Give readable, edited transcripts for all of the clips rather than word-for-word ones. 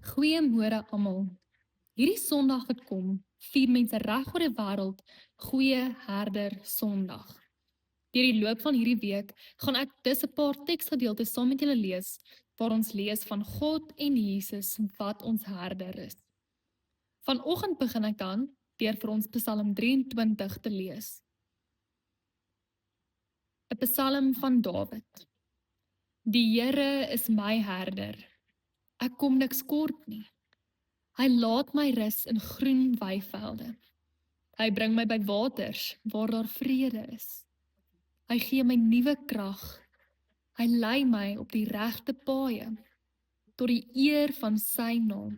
Goeiemôre almal. Hierdie Sondag wat kom, vier mense reg oor die wêreld Goeie Herder Sondag. Deur die loop van hierdie week gaan ek dus 'n paar teksgedeeltes saam met julle lees waar ons lees van God en Jesus wat ons herder is. Vanoggend begin ek dan deur vir ons Psalm 23 te lees. 'n Psalm van Dawid. Die Here is my herder. Ek kom niks kort nie. Hy laat my rus in groen weivelde. Hy bring my by waters waar daar vrede is. Hy gee my nuwe krag. Hy lei my op die regte paaie, tot die eer van sy naam.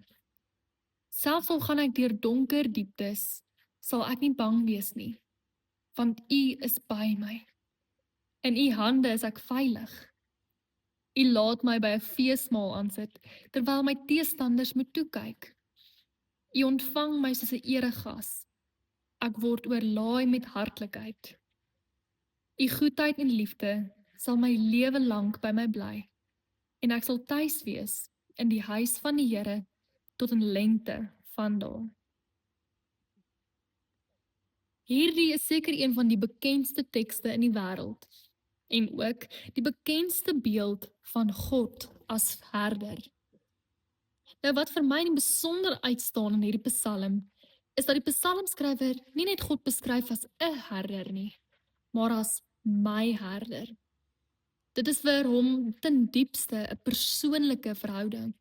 Selfs al gaan ek deur donker dieptes, sal ek nie bang wees nie, want U is by my. In U hande is ek veilig. U laat my by 'n feesmaal aansit, terwyl my teestanders moet toekyk. U ontvang my soos 'n eregas. Ek word oorlaai met hartlikheid. U goedheid en liefde sal my lewe lank by my bly, en ek sal tuis wees in die huis van die Here tot in lengte van dae. Hierdie is seker een van die bekendste tekste in die wêreld, en ook die bekendste beeld van God as herder. Nou wat vir my besonder uitstaan in hierdie Psalm, is dat die psalmskrywer nie net God beskryf as 'n herder nie, maar as my herder. Dit is vir hom ten diepste 'n persoonlike verhouding.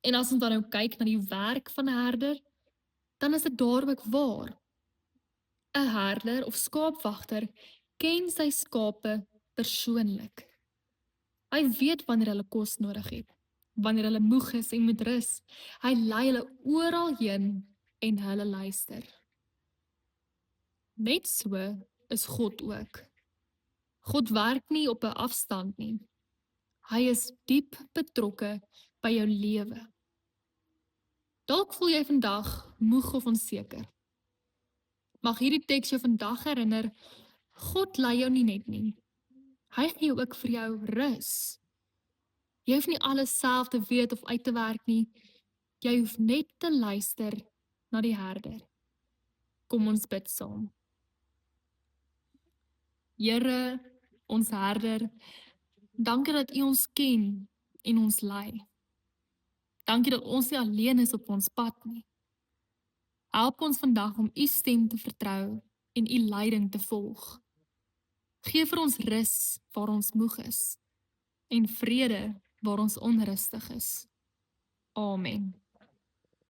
En as ons dan nou kyk na die werk van 'n herder, dan is dit daar ook waar. 'n Herder of skaapwagter ken sy skape persoonlik. Hy weet wanneer hulle kos nodig het, wanneer hulle moeg is en moet rus. Hy lei hulle oral heen en hulle luister. Net so is God ook. God werk nie op 'n afstand nie. Hy is diep betrokke by jou lewe. Dalk voel jy vandag moeg of onseker. Mag hierdie teks jou vandag herinner, God lei jou nie net nie. Hy gee jou ook vir jou rus. Jy hoef nie alles self te weet of uit te werk nie. Jy hoef net te luister na die herder. Kom ons bid saam. Here, ons herder, dankie dat U ons ken en ons lei. Dankie dat ons nie alleen is op ons pad nie. Help ons vandag om U stem te vertrou en U leiding te volg. Gee vir ons rus waar ons moeg is en vrede waar ons onrustig is. Amen.